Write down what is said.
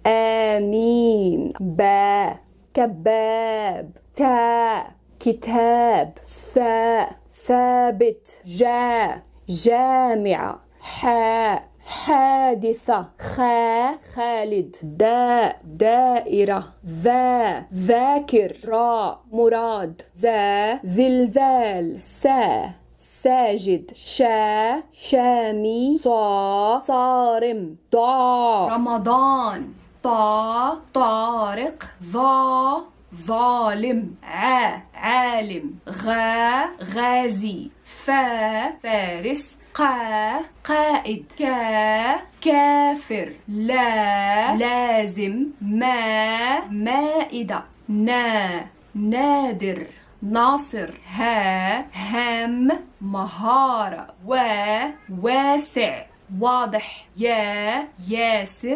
آمين. با كباب. تا كتاب. ثابت. جامعة. حادثة. خالد. دائرة. ذاكر. مراد. زلزال. ساجد. شامي. صارم. رمضان. طارق. ظالم. عالم. غازي. فارس. قائد. كافر. لازم. مائدة. نادر. ناصر. هام. مهارة. واسع. واضح. ياسر.